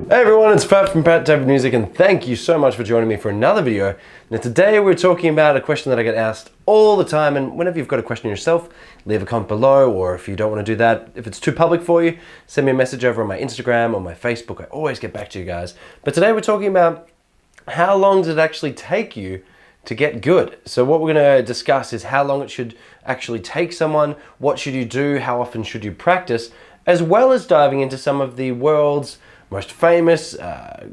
Hey everyone, it's Pat from Pat David Music, and thank you so much for joining me for another video. Now today we're talking about a question that I get asked all the time, and whenever you've got a question yourself, leave a comment below, or if you don't want to do that, if it's too public for you, send me a message over on my Instagram or my Facebook. I always get back to you guys. But today we're talking about how long does it actually take you to get good. So what we're going to discuss is how long it should actually take someone, what should you do, how often should you practice, as well as diving into some of the world's most famous,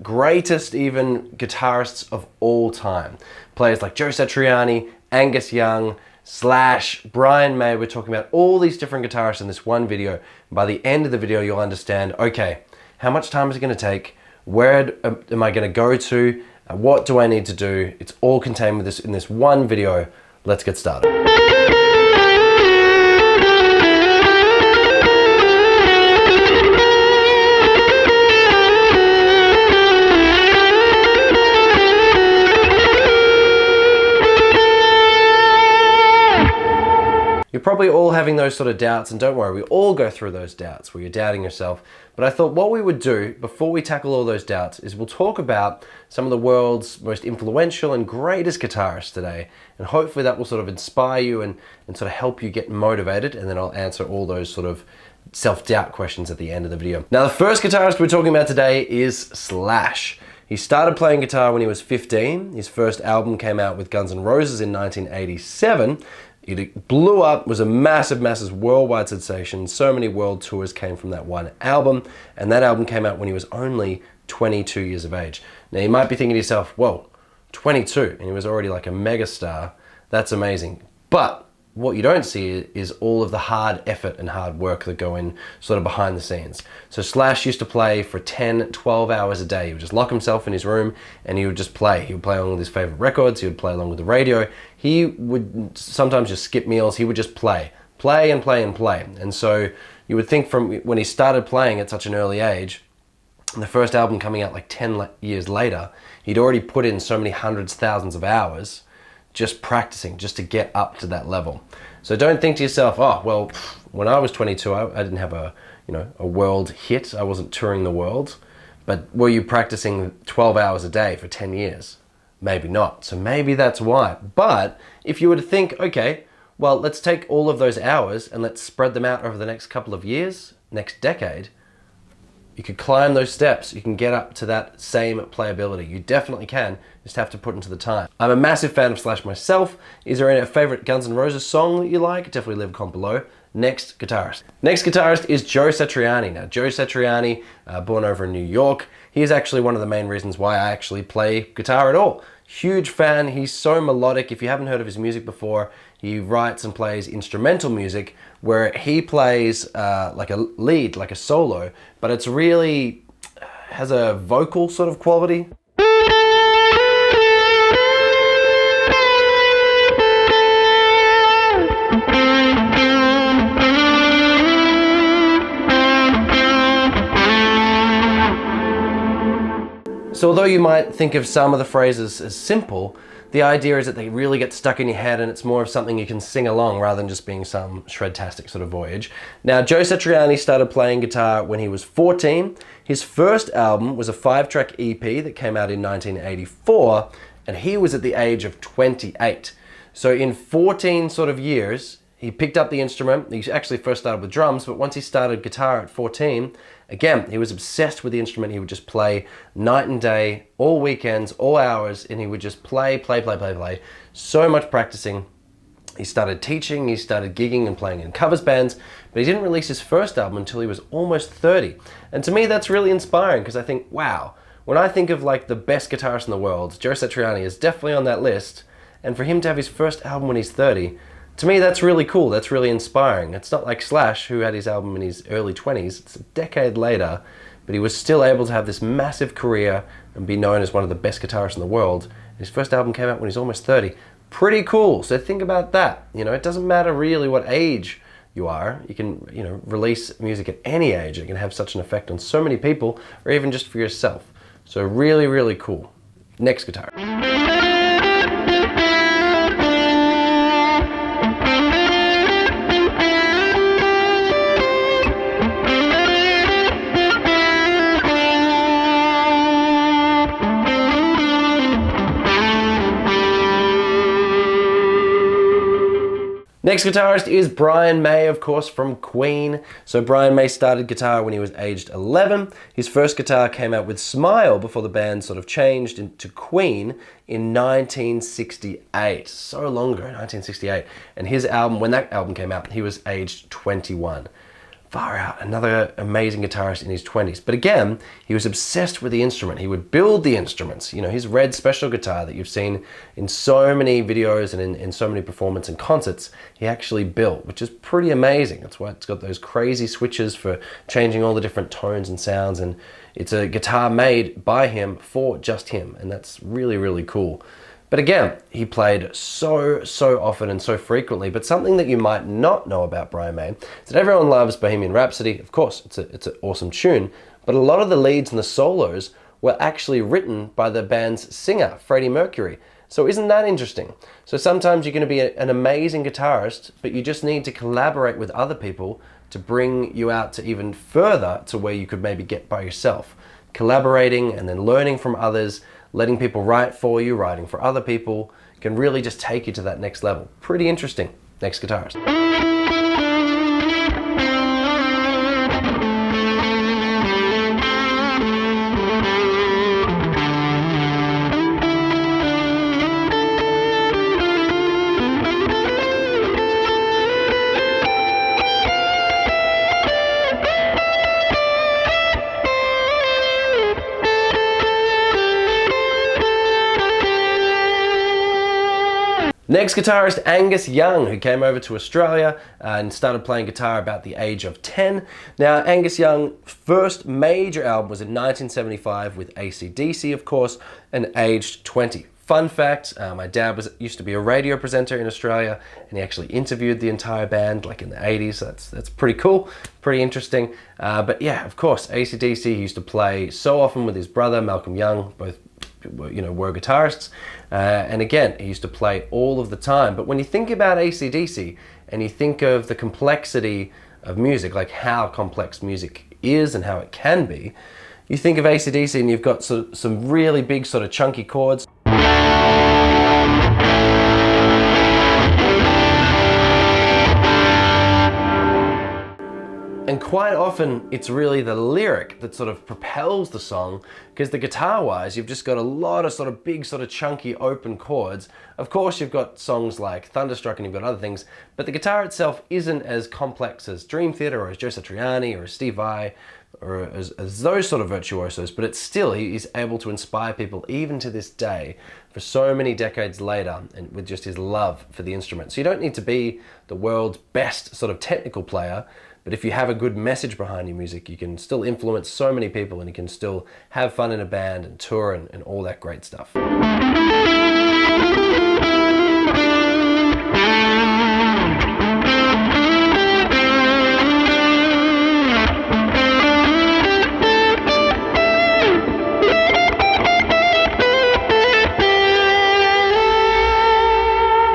greatest even guitarists of all time. Players like Joe Satriani, Angus Young, Slash, Brian May. We're talking about all these different guitarists in this one video. And by the end of the video, you'll understand, okay, how much time is it going to take? Where am I going to go to? What do I need to do? It's all contained in this one video. Let's get started. You're probably all having those sort of doubts, and don't worry, we all go through those doubts where you're doubting yourself. But I thought what we would do before we tackle all those doubts is we'll talk about some of the world's most influential and greatest guitarists today, and hopefully that will sort of inspire you and sort of help you get motivated, and then I'll answer all those sort of self-doubt questions at the end of the video. Now the first guitarist we're talking about today is Slash. He started playing guitar when he was 15. His first album came out with Guns N' Roses in 1987. It blew up, was a massive, massive worldwide sensation. So many world tours came from that one album, and that album came out when he was only 22 years of age. Now you might be thinking to yourself, whoa, 22, and he was already like a mega star. That's amazing. But what you don't see is all of the hard effort and hard work that go in sort of behind the scenes. So Slash used to play for 10, 12 hours a day. He would just lock himself in his room and he would just play. He would play along with his favorite records. He would play along with the radio. He would sometimes just skip meals. He would just play and play and play. And so you would think from when he started playing at such an early age, and the first album coming out like 10 years later, he'd already put in so many hundreds, thousands of hours just practicing, just to get up to that level. So don't think to yourself, oh, well, when I was 22, I didn't have a world hit. I wasn't touring the world. But were you practicing 12 hours a day for 10 years? Maybe not. So maybe that's why. But if you were to think, okay, well, let's take all of those hours and let's spread them out over the next couple of years, next decade, you could climb those steps. You can get up to that same playability. You definitely can. Just have to put into the time. I'm a massive fan of Slash myself. Is there any favorite Guns N' Roses song that you like? Definitely leave a comment below. Next guitarist. Next guitarist is Joe Satriani. Now, Joe Satriani, born over in New York, he is actually one of the main reasons why I actually play guitar at all. Huge fan. He's so melodic. If you haven't heard of his music before, he writes and plays instrumental music where he plays like a lead, like a solo, but it's really has a vocal sort of quality. So although you might think of some of the phrases as simple, the idea is that they really get stuck in your head and it's more of something you can sing along rather than just being some shred-tastic sort of voyage. Now, Joe Satriani started playing guitar when he was 14. His first album was a 5-track EP that came out in 1984, and he was at the age of 28. So in 14 sort of years, he picked up the instrument. He actually first started with drums, but once he started guitar at 14, again, he was obsessed with the instrument. He would just play night and day, all weekends, all hours, and he would just play. So much practicing. He started teaching, he started gigging and playing in covers bands, but he didn't release his first album until he was almost 30. And to me, that's really inspiring because I think, wow, when I think of like the best guitarist in the world, Joe Satriani is definitely on that list. And for him to have his first album when he's 30, to me, that's really cool. That's really inspiring. It's not like Slash, who had his album in his early 20s. It's a decade later, but he was still able to have this massive career and be known as one of the best guitarists in the world. His first album came out when he was almost 30. Pretty cool. So think about that. You know, it doesn't matter really what age you are. You can, you know, release music at any age. It can have such an effect on so many people, or even just for yourself. So really, really cool. Next guitar. Next guitarist is Brian May, of course, from Queen. So Brian May started guitar when he was aged 11. His first guitar came out with Smile before the band sort of changed into Queen in 1968. So long ago, 1968. And his album, when that album came out, he was aged 21. Far out, another amazing guitarist in his 20s. But again, he was obsessed with the instrument. He would build the instruments. You know, his red special guitar that you've seen in so many videos and in so many performances and concerts, he actually built, which is pretty amazing. That's why it's got those crazy switches for changing all the different tones and sounds. And it's a guitar made by him for just him. And that's really, really cool. But again, he played so often and so frequently. But something that you might not know about Brian May is that everyone loves Bohemian Rhapsody. Of course, it's an awesome tune. But a lot of the leads and the solos were actually written by the band's singer, Freddie Mercury. So isn't that interesting? So sometimes you're going to be an amazing guitarist, but you just need to collaborate with other people to bring you out to even further to where you could maybe get by yourself. Collaborating and then learning from others, letting people write for you, writing for other people, can really just take you to that next level. Pretty interesting. Next guitarist. Next guitarist, Angus Young, who came over to Australia and started playing guitar about the age of 10. Now, Angus Young's first major album was in 1975 with AC/DC, of course, and aged 20. Fun fact, my dad used to be a radio presenter in Australia, and he actually interviewed the entire band like in the 80s. So that's pretty cool, pretty interesting. But yeah, of course, AC/DC, he used to play so often with his brother, Malcolm Young, both were guitarists, and again, he used to play all of the time. But when you think about AC/DC and you think of the complexity of music, like how complex music is and how it can be, you think of AC/DC and you've got some really big sort of chunky chords. And quite often, it's really the lyric that sort of propels the song, because the guitar-wise, you've just got a lot of sort of big, sort of chunky, open chords. Of course, you've got songs like Thunderstruck and you've got other things, but the guitar itself isn't as complex as Dream Theater or as Joe Satriani or as Steve Vai or as those sort of virtuosos, but it's still, he's able to inspire people even to this day for so many decades later, and with just his love for the instrument. So you don't need to be the world's best sort of technical player, but if you have a good message behind your music, you can still influence so many people and you can still have fun in a band and tour and all that great stuff.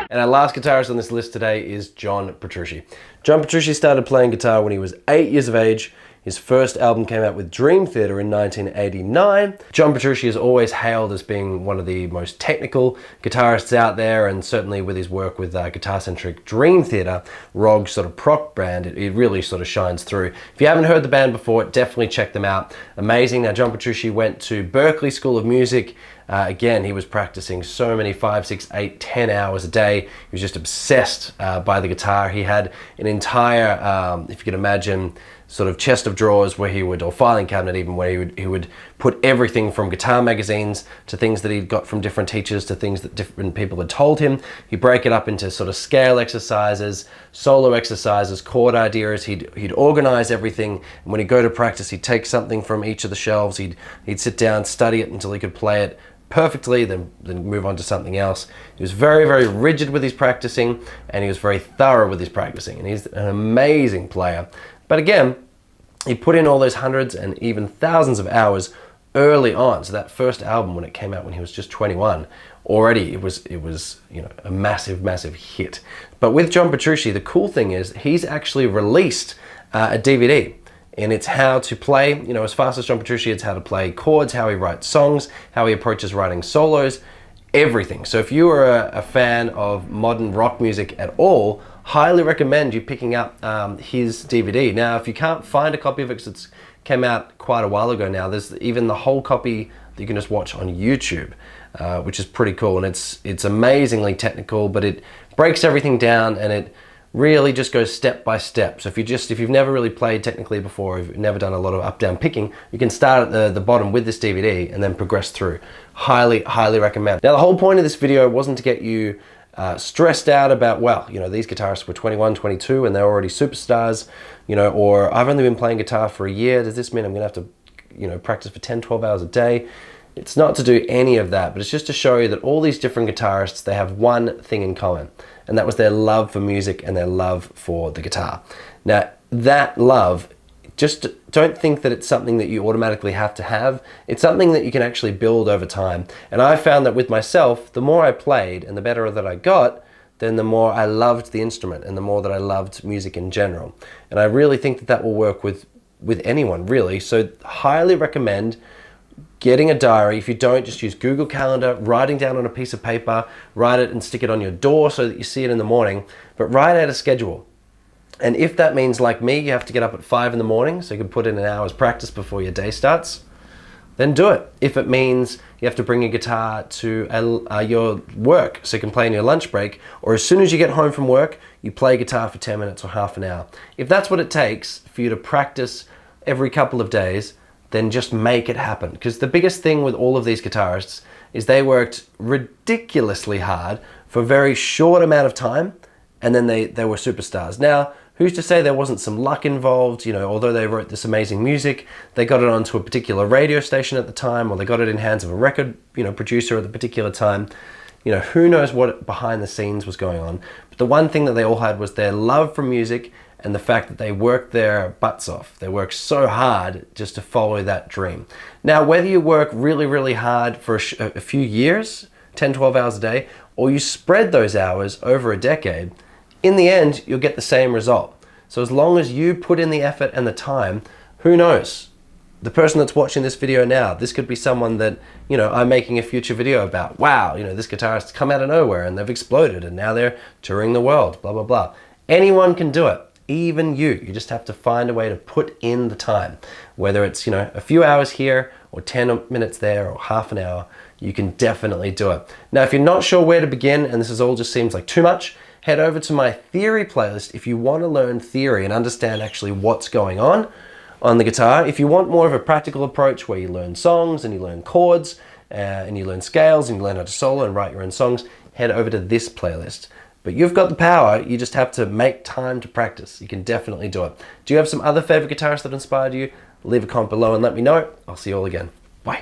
And our last guitarist on this list today is John Petrucci. John Petrucci started playing guitar when he was 8 years of age. His first album came out with Dream Theater in 1989. John Petrucci is always hailed as being one of the most technical guitarists out there, and certainly with his work with guitar-centric Dream Theater, Rog's sort of prog band, it really sort of shines through. If you haven't heard the band before, definitely check them out. Amazing. Now, John Petrucci went to Berklee School of Music. Again, he was practicing so many 5, 6, 8, 10 hours a day. He was just obsessed by the guitar. He had an entire, if you can imagine, sort of chest of drawers where he would, or filing cabinet even, where he would put everything from guitar magazines to things that he'd got from different teachers to things that different people had told him. He'd break it up into sort of scale exercises, solo exercises, chord ideas. He'd organize everything, and when he'd go to practice, he'd take something from each of the shelves. He'd sit down, study it until he could play it perfectly, then move on to something else. He was very, very rigid with his practicing, and he was very thorough with his practicing, and he's an amazing player. But again, he put in all those hundreds and even thousands of hours early on. So that first album, when it came out when he was just 21, already it was a massive hit. But with John Petrucci, the cool thing is he's actually released a DVD, and it's how to play, as fast as John Petrucci. It's how to play chords, how he writes songs, how he approaches writing solos, everything. So if you are a fan of modern rock music at all, highly recommend you picking up his DVD. Now, if you can't find a copy of it, because it's came out quite a while ago now, there's even the whole copy that you can just watch on YouTube, which is pretty cool. And it's amazingly technical, but it breaks everything down, and it really just goes step by step. So if you've never really played technically before, if you've never done a lot of up-down picking, you can start at the bottom with this DVD and then progress through. Highly recommend. Now, the whole point of this video wasn't to get you stressed out about, well, these guitarists were 21, 22 and they're already superstars, or I've only been playing guitar for a year. Does this mean I'm gonna have to, practice for 10, 12 hours a day? It's not to do any of that, but it's just to show you that all these different guitarists, they have one thing in common, and that was their love for music and their love for the guitar. Now, that love, just don't think that it's something that you automatically have to have. It's something that you can actually build over time. And I found that with myself, the more I played and the better that I got, then the more I loved the instrument and the more that I loved music in general. And I really think that that will work with anyone, really. So highly recommend getting a diary. If you don't, just use Google Calendar, writing down on a piece of paper, write it and stick it on your door so that you see it in the morning, but write out a schedule. And if that means, like me, you have to get up at 5 in the morning so you can put in an hour's practice before your day starts, then do it. If it means you have to bring your guitar to your work so you can play in your lunch break, or as soon as you get home from work, you play guitar for 10 minutes or half an hour. If that's what it takes for you to practice every couple of days, then just make it happen. Because the biggest thing with all of these guitarists is they worked ridiculously hard for a very short amount of time, and then they were superstars. Now, who's to say there wasn't some luck involved? Although they wrote this amazing music, they got it onto a particular radio station at the time, or they got it in hands of a record, producer at the particular time. Who knows what behind the scenes was going on. But the one thing that they all had was their love for music and the fact that they worked their butts off. They worked so hard just to follow that dream. Now, whether you work really, really hard for a few years, 10, 12 hours a day, or you spread those hours over a decade, in the end, you'll get the same result. So as long as you put in the effort and the time, who knows? The person that's watching this video now, this could be someone that, I'm making a future video about. Wow, this guitarist's come out of nowhere and they've exploded and now they're touring the world, blah, blah, blah. Anyone can do it, even you. You just have to find a way to put in the time. Whether it's, a few hours here or 10 minutes there or half an hour, you can definitely do it. Now, if you're not sure where to begin and this all just seems like too much, head over to my theory playlist if you want to learn theory and understand actually what's going on the guitar. If you want more of a practical approach where you learn songs and you learn chords and you learn scales and you learn how to solo and write your own songs, head over to this playlist. But you've got the power, you just have to make time to practice. You can definitely do it. Do you have some other favorite guitarists that inspired you? Leave a comment below and let me know. I'll see you all again.